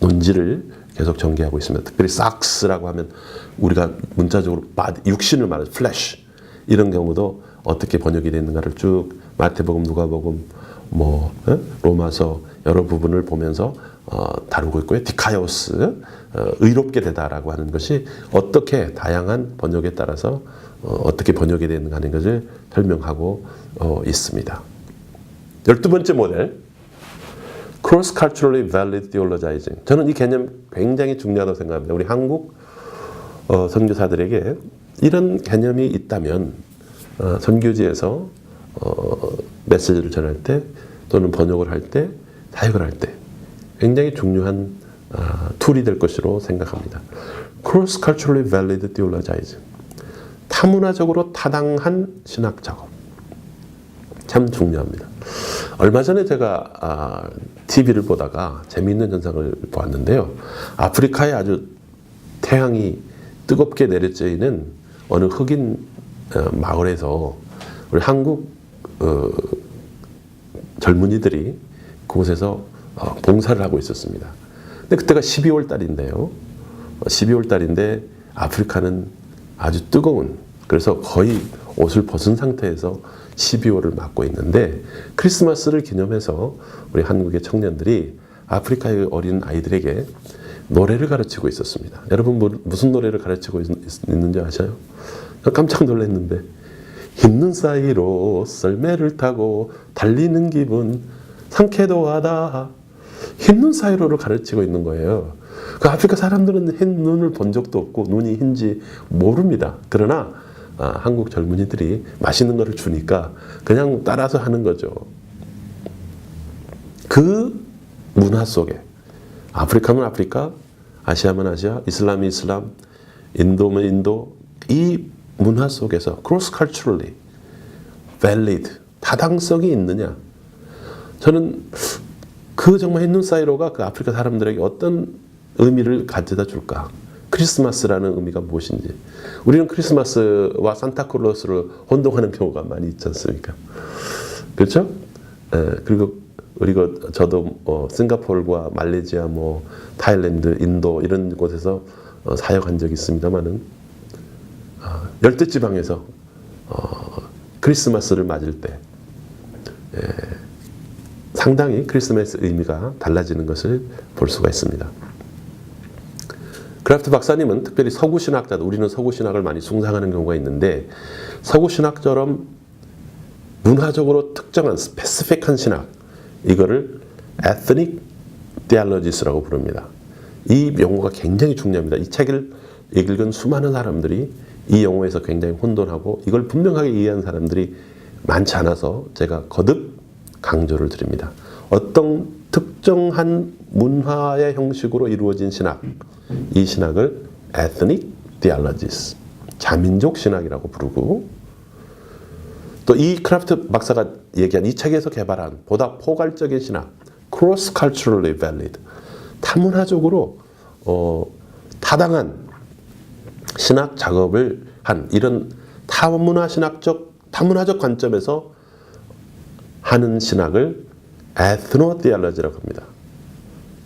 논지를 계속 전개하고 있습니다. 특별히 삭스라고 하면 우리가 문자적으로 육신을 말하는 플래시, 이런 경우도 어떻게 번역이 되는가를 쭉 마태복음, 누가복음, 로마서 여러 부분을 보면서 다루고 있고요. 디카이오스, 의롭게 되다라고 하는 것이 어떻게 다양한 번역에 따라서 어떻게 번역이 되는가 하는 것을 설명하고 있습니다. 12번째 모델, Cross Culturally Valid Theologizing. 저는 이 개념 굉장히 중요하다고 생각합니다. 우리 한국 선교사들에게 이런 개념이 있다면 선교지에서 메시지를 전할 때 또는 번역을 할 때, 사역을 할 때 굉장히 중요한 툴이 될 것으로 생각합니다. Cross Culturally Valid Theologizing. 타문화적으로 타당한 신학 작업. 참 중요합니다. 얼마 전에 제가 TV를 보다가 재미있는 현상을 보았는데요. 아프리카에 아주 태양이 뜨겁게 내려쬐는 어느 흑인 마을에서 우리 한국 젊은이들이 그곳에서 봉사를 하고 있었습니다. 근데 그때가 12월 달인데요. 12월 달인데 아프리카는 아주 뜨거운, 그래서 거의 옷을 벗은 상태에서 12월을 맞고 있는데, 크리스마스를 기념해서 우리 한국의 청년들이 아프리카의 어린 아이들에게 노래를 가르치고 있었습니다. 여러분 무슨 노래를 가르치고 있는지 아셔요? 깜짝 놀랐는데, 힘든 사이로 썰매를 타고 달리는 기분 상쾌도 하다. 힘든 사이로를 가르치고 있는 거예요. 그 아프리카 사람들은 흰 눈을 본 적도 없고 눈이 흰지 모릅니다. 그러나 한국 젊은이들이 맛있는 거를 주니까 그냥 따라서 하는 거죠. 그 문화 속에 아프리카면 아프리카, 아시아면 아시아, 이슬람이 이슬람, 인도면 인도, 이 문화 속에서 cross culturally valid, 타당성이 있느냐. 저는 그 정말 흰눈 사이로가 그 아프리카 사람들에게 어떤 의미를 가져다 줄까? 크리스마스라는 의미가 무엇인지. 우리는 크리스마스와 산타클로스를 혼동하는 경우가 많이 있지 않습니까? 그렇죠? 그리고 저도 싱가포르와 말레이시아, 타일랜드, 인도 이런 곳에서 사역한 적이 있습니다만은 열대지방에서 크리스마스를 맞을 때 상당히 크리스마스 의미가 달라지는 것을 볼 수가 있습니다. 크래프트 박사님은 특별히 서구 신학자들, 우리는 서구 신학을 많이 숭상하는 경우가 있는데 서구 신학처럼 문화적으로 특정한 스페시픽한 신학, 이거를 ethnic theologies라고 부릅니다. 이 용어가 굉장히 중요합니다. 이 책을 읽은 수많은 사람들이 이 용어에서 굉장히 혼돈하고 이걸 분명하게 이해한 사람들이 많지 않아서 제가 거듭 강조를 드립니다. 어떤 특정한 문화의 형식으로 이루어진 신학, 이 신학을 ethnic theologies, 자민족 신학이라고 부르고, 또 이 크래프트 박사가 얘기한 이 책에서 개발한 보다 포괄적인 신학, cross culturally valid, 타문화적으로 타당한 신학 작업을 한 이런 타문화적 관점에서 하는 신학을 ethnotheology라고 합니다.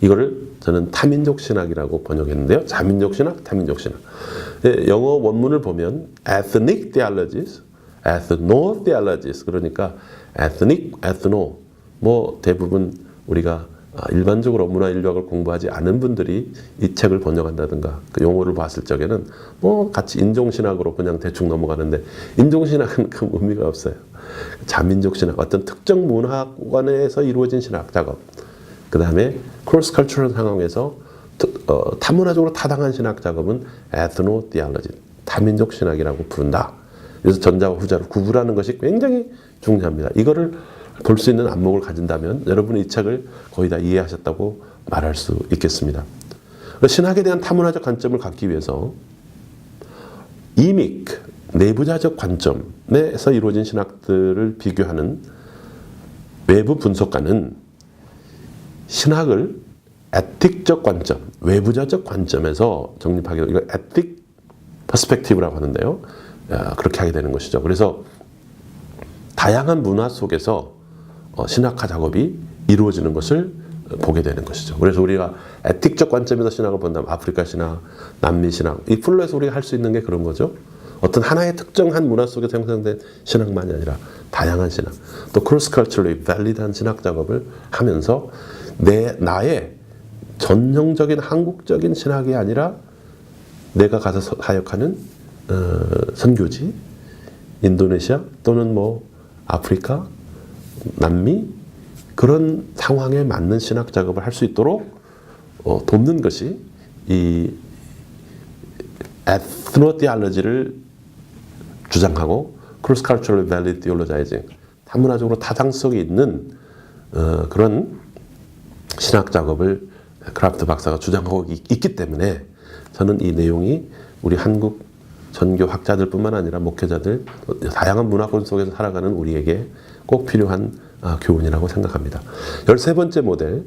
이거를 저는 타민족 신학이라고 번역했는데요. 자민족 신학, 타민족 신학. 영어 원문을 보면 ethnic theologies, ethnotheologies, 그러니까 ethnic, ethno, 뭐 대부분 우리가 일반적으로 문화 인류학을 공부하지 않은 분들이 이 책을 번역한다든가 그 용어를 봤을 적에는 뭐 같이 인종신학으로 그냥 대충 넘어가는데, 인종신학은 그 의미가 없어요. 자민족 신학, 어떤 특정 문화관에서 이루어진 신학 작업, 그 다음에 크로스 컬처럴 상황에서 타문화적으로 타당한 신학 작업은 ethnotheology, 타민족 신학이라고 부른다. 그래서 전자와 후자를 구분하는 것이 굉장히 중요합니다. 이거를 볼 수 있는 안목을 가진다면 여러분이 이 책을 거의 다 이해하셨다고 말할 수 있겠습니다. 신학에 대한 타문화적 관점을 갖기 위해서 이믹, 내부자적 관점에서 이루어진 신학들을 비교하는 외부 분석가는 신학을 에틱적 관점, 외부자적 관점에서 정립하게, 이거 에틱 퍼스펙티브라고 하는데요. 그렇게 하게 되는 것이죠. 그래서 다양한 문화 속에서 신학화 작업이 이루어지는 것을 보게 되는 것이죠. 그래서 우리가 에틱적 관점에서 신학을 본다면 아프리카 신학, 남미 신학, 이 플로에서 우리가 할 수 있는 게 그런 거죠. 어떤 하나의 특정한 문화 속에서 형성된 신학만이 아니라 다양한 신학, 또 크로스 컬처럴리 밸리드한 신학 작업을 하면서 나의 전형적인 한국적인 신학이 아니라 내가 가서 사역하는 선교지, 인도네시아 또는 뭐 아프리카, 남미, 그런 상황에 맞는 신학 작업을 할 수 있도록 돕는 것이 이 ethnotheology를 주장하고 cross cultural valid theologizing, 타문화적으로 타당성이 있는 그런 신학 작업을 크래프트 박사가 주장하고 있기 때문에 저는 이 내용이 우리 한국 전교 학자들뿐만 아니라 목회자들, 다양한 문화권 속에서 살아가는 우리에게 꼭 필요한 교훈이라고 생각합니다. 13번째 모델,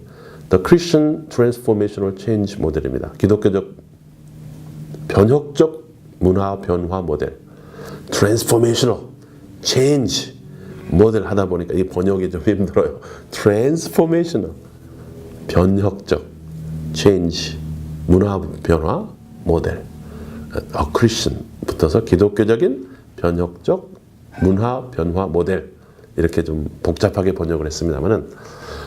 The Christian Transformational Change 모델입니다. 기독교적 변혁적 문화 변화 모델, Transformational Change 모델 하다 보니까 이 번역이 좀 힘들어요. Transformational, 변혁적, Change, 문화 변화 모델, Christian 붙어서 기독교적인 변혁적 문화 변화 모델, 이렇게 좀 복잡하게 번역을 했습니다만은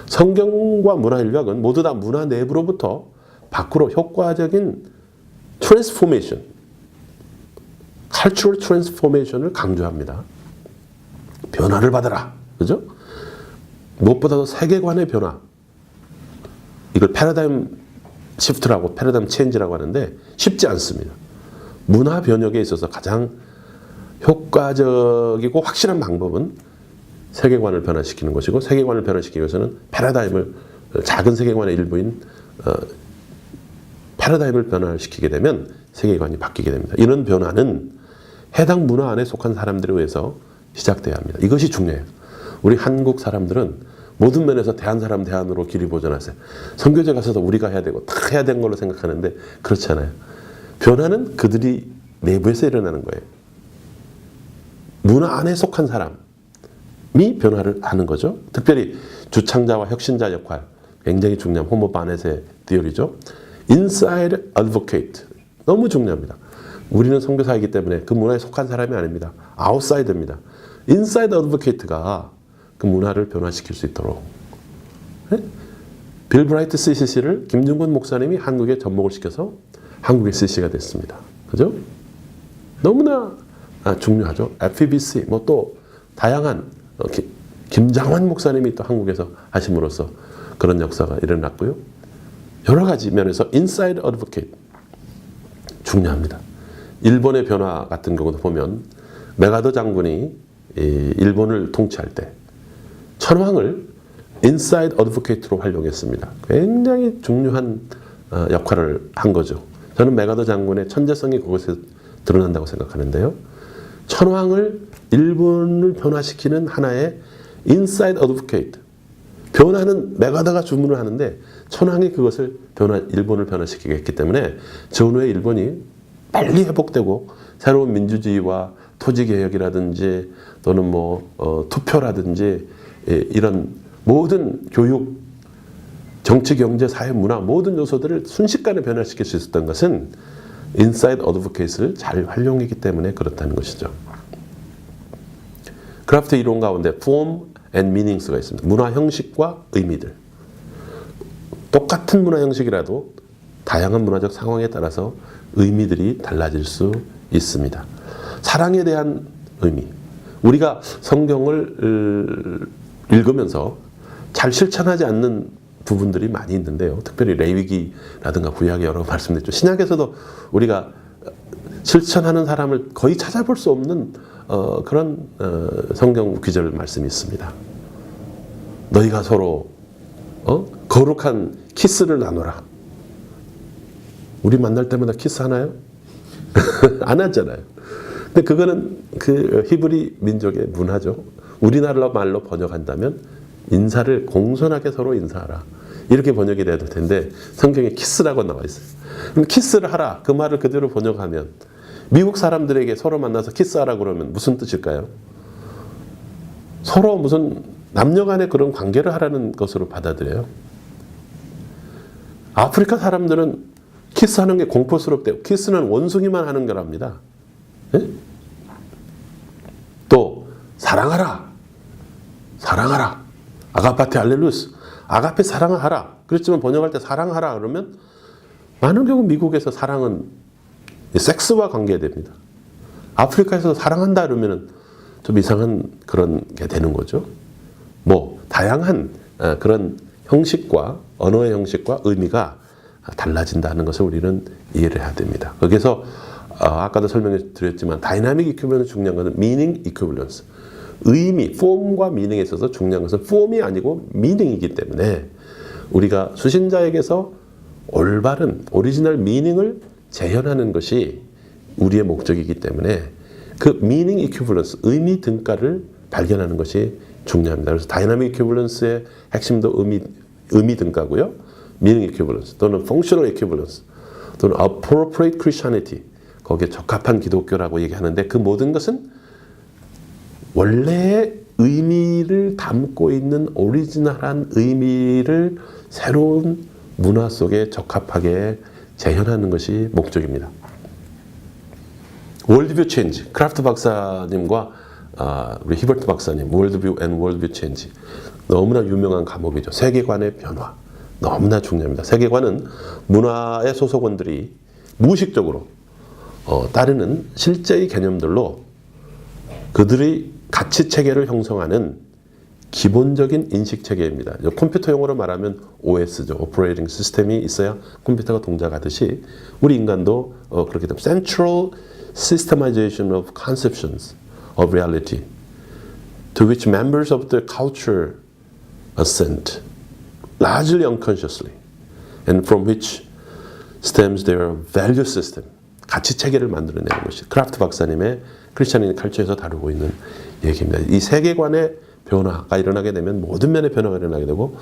성경과 문화 인류학은 모두 다 문화 내부로부터 밖으로 효과적인 트랜스포메이션, cultural transformation을 강조합니다. 변화를 받아라, 그죠? 무엇보다도 세계관의 변화, 이걸 패러다임 시프트라고, 패러다임 체인지라고 하는데 쉽지 않습니다. 문화 변혁에 있어서 가장 효과적이고 확실한 방법은 세계관을 변화시키는 것이고, 세계관을 변화시키기 위해서는 패러다임을, 작은 세계관의 일부인 패러다임을 변화시키게 되면 세계관이 바뀌게 됩니다. 이런 변화는 해당 문화 안에 속한 사람들에 의해서 시작돼야 합니다. 이것이 중요해요. 우리 한국 사람들은 모든 면에서 대한 사람 대안으로 길이 보존하세요. 선교제 가서도 우리가 해야 되고 다 해야 되는 걸로 생각하는데 그렇지 않아요. 변화는 그들이 내부에서 일어나는 거예요. 문화 안에 속한 사람이 변화를 하는 거죠. 특별히 주창자와 혁신자 역할, 굉장히 중요한 호모 바넷의 디어리죠. Inside advocate, 너무 중요합니다. 우리는 선교사이기 때문에 그 문화에 속한 사람이 아닙니다. 아웃사이더입니다. Inside advocate가 그 문화를 변화시킬 수 있도록. 빌 브라이트 CCC를 김중근 목사님이 한국에 접목을 시켜서 한국에 CC가 됐습니다. 그죠? 너무나 중요하죠. FEBC 뭐 또 다양한 김장환 목사님이 또 한국에서 하심으로써 그런 역사가 일어났고요. 여러 가지 면에서 인사이드 어드보케이트 중요합니다. 일본의 변화 같은 경우도 보면 메가더 장군이 일본을 통치할 때 천황을 인사이드 어드보케이트로 활용했습니다. 굉장히 중요한 역할을 한 거죠. 저는 메가더 장군의 천재성이 그것에 드러난다고 생각하는데요. 천황을 일본을 변화시키는 하나의 인사이드 어드보케이트. 변화는 메가더가 주문을 하는데 천황이 그것을 일본을 변화시키게 했기 때문에 전후에 일본이 빨리 회복되고 새로운 민주주의와 토지개혁이라든지 또는 투표라든지 이런 모든 교육, 정치, 경제, 사회, 문화 모든 요소들을 순식간에 변화시킬 수 있었던 것은 인사이드 어드보케이트를 잘 활용했기 때문에 그렇다는 것이죠. 크라프트 이론 가운데 form and meanings가 있습니다. 문화 형식과 의미들. 똑같은 문화 형식이라도 다양한 문화적 상황에 따라서 의미들이 달라질 수 있습니다. 사랑에 대한 의미. 우리가 성경을 읽으면서 잘 실천하지 않는 부분들이 많이 있는데요. 특별히 레위기라든가 구약에 여러 말씀드렸죠. 신약에서도 우리가 실천하는 사람을 거의 찾아볼 수 없는 그런 성경 구절 말씀이 있습니다. 너희가 서로 거룩한 키스를 나눠라. 우리 만날 때마다 키스하나요? 안 하잖아요. 근데 그거는 그 히브리 민족의 문화죠. 우리나라 말로 번역한다면 인사를 공손하게 서로 인사하라. 이렇게 번역이 돼야 될 텐데 성경에 키스라고 나와 있어요. 그럼 키스를 하라. 그 말을 그대로 번역하면 미국 사람들에게 서로 만나서 키스하라 그러면 무슨 뜻일까요? 서로 무슨 남녀 간의 그런 관계를 하라는 것으로 받아들여요. 아프리카 사람들은 키스하는 게 공포스럽대요. 키스는 원숭이만 하는 거랍니다. 네? 또 사랑하라. 사랑하라. 아가파테 알렐루스. 아가페 사랑하라. 그렇지만 번역할 때 사랑하라 그러면 많은 경우 미국에서 사랑은 섹스와 관계됩니다. 아프리카에서 사랑한다 그러면 좀 이상한 그런 게 되는 거죠. 다양한 그런 형식과 언어의 형식과 의미가 달라진다는 것을 우리는 이해를 해야 됩니다. 거기서 아까도 설명해 드렸지만 다이나믹 이퀴벌런스 중요한 것은 미닝 이퀴벌런스. 의미, 폼과 미닝에 있어서 중요한 것은 폼이 아니고 미닝이기 때문에 우리가 수신자에게서 올바른 오리지널 미닝을 재현하는 것이 우리의 목적이기 때문에 그 미닝 이퀴벌런스, 의미 등가를 발견하는 것이 중요합니다. 그래서 다이나믹 이퀴벌런스의 핵심도 의미 등가고요. 미닝 이퀴벌런스 또는 functional equivalence 또는 appropriate Christianity, 거기에 적합한 기독교라고 얘기하는데 그 모든 것은 원래의 의미를 담고 있는 오리지널한 의미를 새로운 문화 속에 적합하게 재현하는 것이 목적입니다. 월드뷰 체인지, 크라프트 박사님과 우리 히버트 박사님, 월드뷰 앤 월드뷰 체인지 너무나 유명한 과목이죠. 세계관의 변화. 너무나 중요합니다. 세계관은 문화의 소속원들이 무의식적으로 따르는 실제의 개념들로 그들의 가치 체계를 형성하는 기본적인 인식 체계입니다. 컴퓨터 용어로 말하면 OS죠. 오퍼레이팅 시스템이 있어야 컴퓨터가 동작하듯이 우리 인간도 그렇게 되면 Central Systemization of Conceptions of Reality to which members of the culture assent largely unconsciously and from which stems their value system. 가치 체계를 만들어내는 것이 크라프트 박사님의 크리스찬인 칼처에서 다루고 있는 얘기입니다. 이 세계관의 변화가 일어나게 되면 모든 면의 변화가 일어나게 되고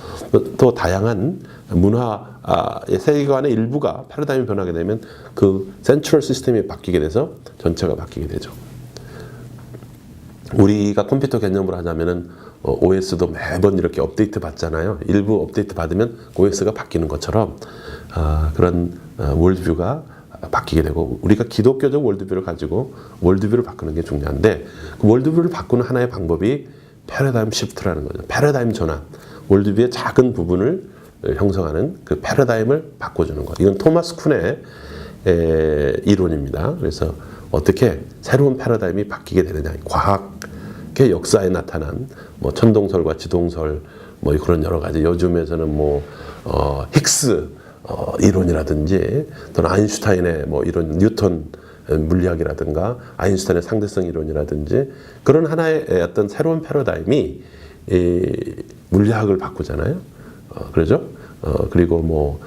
또 다양한 문화의 세계관의 일부가 패러다임이 변하게 되면 그 센트럴 시스템이 바뀌게 돼서 전체가 바뀌게 되죠. 우리가 컴퓨터 개념으로 하자면은 OS도 매번 이렇게 업데이트 받잖아요. 일부 업데이트 받으면 OS가 바뀌는 것처럼 그런 월드뷰가 바뀌게 되고 우리가 기독교적 월드뷰를 가지고 월드뷰를 바꾸는 게 중요한데 그 월드뷰를 바꾸는 하나의 방법이 패러다임 시프트라는 거죠. 패러다임 전환. 월드뷰의 작은 부분을 형성하는 그 패러다임을 바꿔주는 거. 이건 토마스 쿤의 이론입니다. 그래서 어떻게 새로운 패러다임이 바뀌게 되느냐, 과학의 역사에 나타난 뭐 천동설과 지동설, 뭐 그런 여러 가지, 요즘에서는 뭐 힉스 이론이라든지 또는 아인슈타인의 뭐 이런 뉴턴 물리학이라든가 아인슈타인의 상대성 이론이라든지 그런 하나의 어떤 새로운 패러다임이 물리학을 바꾸잖아요. 그러죠? 그리고 뭐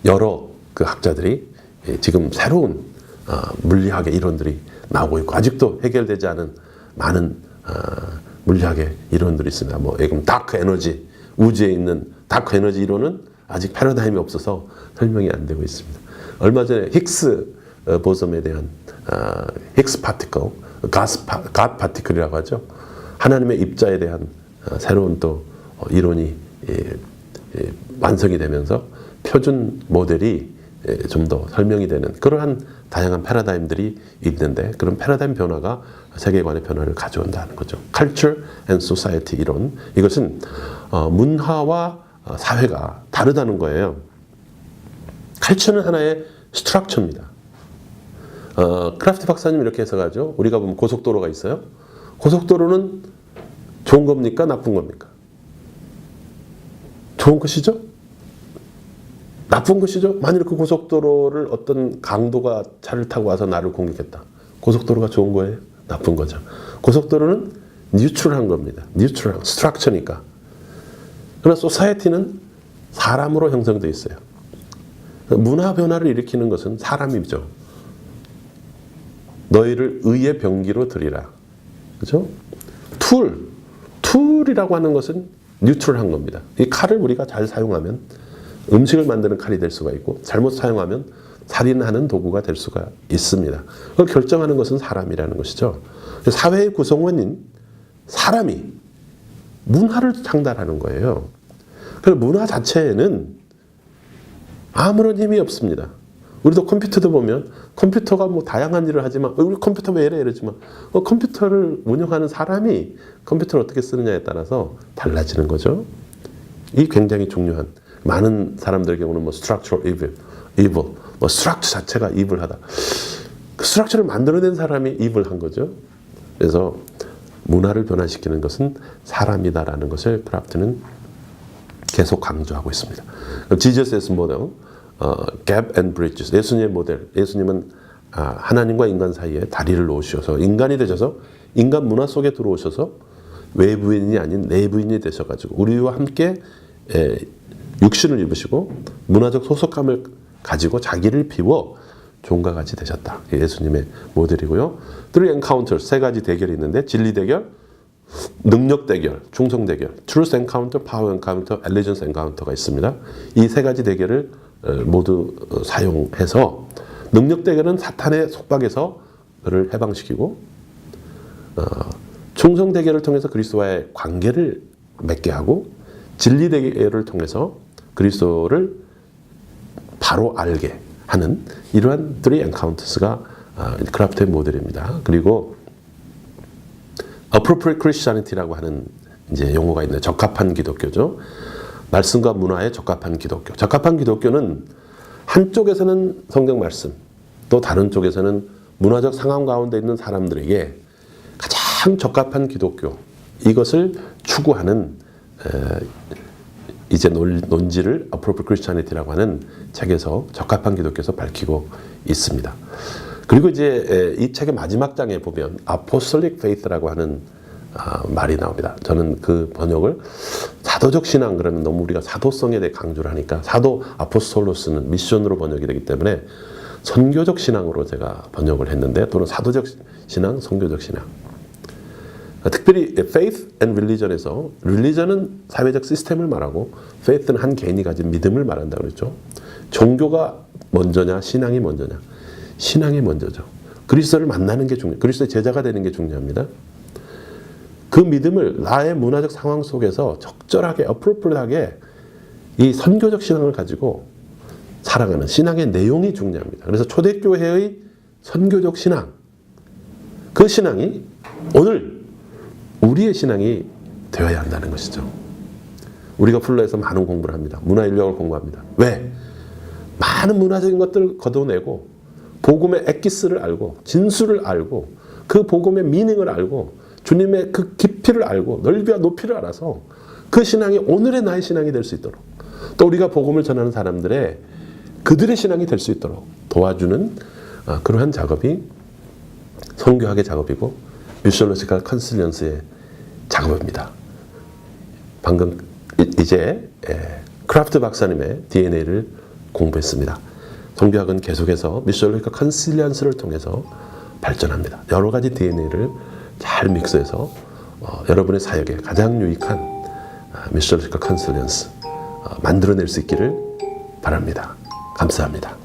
여러 그 학자들이 지금 새로운 물리학의 이론들이 나오고 있고, 아직도 해결되지 않은 많은 물리학의 이론들이 있습니다. 뭐 다크 에너지, 우주에 있는 다크 에너지 이론은 아직 패러다임이 없어서 설명이 안 되고 있습니다. 얼마 전에 힉스 보섬에 대한 힉스 파티클, 갓 파티클이라고 하죠. 하나님의 입자에 대한 새로운 또 이론이 완성이 되면서 표준 모델이 좀 더 설명이 되는 그러한 다양한 패러다임들이 있는데, 그런 패러다임 변화가 세계관의 변화를 가져온다는 거죠. Culture and Society 이론, 이것은 문화와 사회가 다르다는 거예요. 컬처는 하나의 스트럭처입니다. 크라프트 박사님 이렇게 해석하죠. 우리가 보면 고속도로가 있어요. 고속도로는 좋은 겁니까? 나쁜 겁니까? 좋은 것이죠? 나쁜 것이죠? 만일 그 고속도로를 어떤 강도가 차를 타고 와서 나를 공격했다. 고속도로가 좋은 거예요? 나쁜 거죠. 고속도로는 뉴트럴한 겁니다. 뉴트럴, 스트럭처니까. 그러나 소사이어티는 사람으로 형성되어 있어요. 문화 변화를 일으키는 것은 사람이죠. 너희를 의의 병기로 들이라. 그죠? 툴이라고 하는 것은 뉴트럴한 겁니다. 이 칼을 우리가 잘 사용하면 음식을 만드는 칼이 될 수가 있고, 잘못 사용하면 살인하는 도구가 될 수가 있습니다. 그걸 결정하는 것은 사람이라는 것이죠. 사회의 구성원인 사람이 문화를 창달하는 거예요. 그래서 문화 자체에는 아무런 힘이 없습니다. 우리도 컴퓨터도 보면 컴퓨터가 뭐 다양한 일을 하지만 우리 컴퓨터 왜 이래 이러지만 컴퓨터를 운영하는 사람이 컴퓨터를 어떻게 쓰느냐에 따라서 달라지는 거죠. 이 굉장히 중요한, 많은 사람들 경우는 뭐 structural evil, 뭐 스트럭처 자체가 evil하다. 그 스트럭처를 만들어낸 사람이 evil한 거죠. 그래서 문화를 변화시키는 것은 사람이다라는 것을 크라프트는 계속 강조하고 있습니다. 지저스의 모델, gap and bridges, 예수님의 모델. 예수님은 하나님과 인간 사이에 다리를 놓으셔서 인간이 되셔서 인간 문화 속에 들어오셔서 외부인이 아닌 내부인이 되셔가지고 우리와 함께 육신을 입으시고 문화적 소속감을 가지고 자기를 비워 종과 같이 되셨다. 예수님의 모델이고요. Three encounters, 세 가지 대결이 있는데 진리 대결, 능력 대결, 충성 대결, truth encounter, power encounter, allegiance encounter가 있습니다. 이 세 가지 대결을 모두 사용해서 능력 대결은 사탄의 속박에서 그를 해방시키고, 충성 대결을 통해서 그리스도와의 관계를 맺게 하고, 진리 대결을 통해서 그리스도를 바로 알게 하는 이러한 three encounters가 크라프트의 모델입니다. 그리고 appropriate Christianity라고 하는 이제 용어가 있는데 적합한 기독교죠. 말씀과 문화에 적합한 기독교. 적합한 기독교는 한쪽에서는 성경 말씀, 또 다른 쪽에서는 문화적 상황 가운데 있는 사람들에게 가장 적합한 기독교, 이것을 추구하는 이제 논지를 appropriate Christianity라고 하는 책에서 적합한 기독교에서 밝히고 있습니다. 그리고 이제 이 책의 마지막 장에 보면 apostolic faith라고 하는 말이 나옵니다. 저는 그 번역을 사도적 신앙, 그러면 너무 우리가 사도성에 대해 강조를 하니까 사도 아포스톨로스는 미션으로 번역이 되기 때문에 선교적 신앙으로 제가 번역을 했는데, 또는 사도적 신앙, 선교적 신앙. 특별히 faith and religion에서 religion은 사회적 시스템을 말하고 faith는 한 개인이 가진 믿음을 말한다고 그랬죠. 종교가 먼저냐 신앙이 먼저냐? 신앙이 먼저죠. 그리스도를 만나는 게 중요해요. 그리스도의 제자가 되는 게 중요합니다. 그 믿음을 나의 문화적 상황 속에서 적절하게 appropriate하게 이 선교적 신앙을 가지고 살아가는 신앙의 내용이 중요합니다. 그래서 초대교회의 선교적 신앙, 그 신앙이 오늘 우리의 신앙이 되어야 한다는 것이죠. 우리가 플러에서 많은 공부를 합니다. 문화 인력을 공부합니다. 왜? 많은 문화적인 것들을 걷어내고 복음의 엑기스를 알고 진수를 알고 그 복음의 미닝을 알고 주님의 그 깊이를 알고 넓이와 높이를 알아서 그 신앙이 오늘의 나의 신앙이 될 수 있도록 또 우리가 복음을 전하는 사람들의 그들의 신앙이 될 수 있도록 도와주는 그러한 작업이 선교학의 작업이고 미시올로지컬 컨실리언스의 작업입니다. 방금 이제 크라프트 박사님의 DNA를 공부했습니다. 선교학은 계속해서 미시올로지컬 컨실리언스를 통해서 발전합니다. 여러 가지 DNA를 잘 믹스해서 여러분의 사역에 가장 유익한 미시올로지컬 컨실리언스 만들어낼 수 있기를 바랍니다. 감사합니다.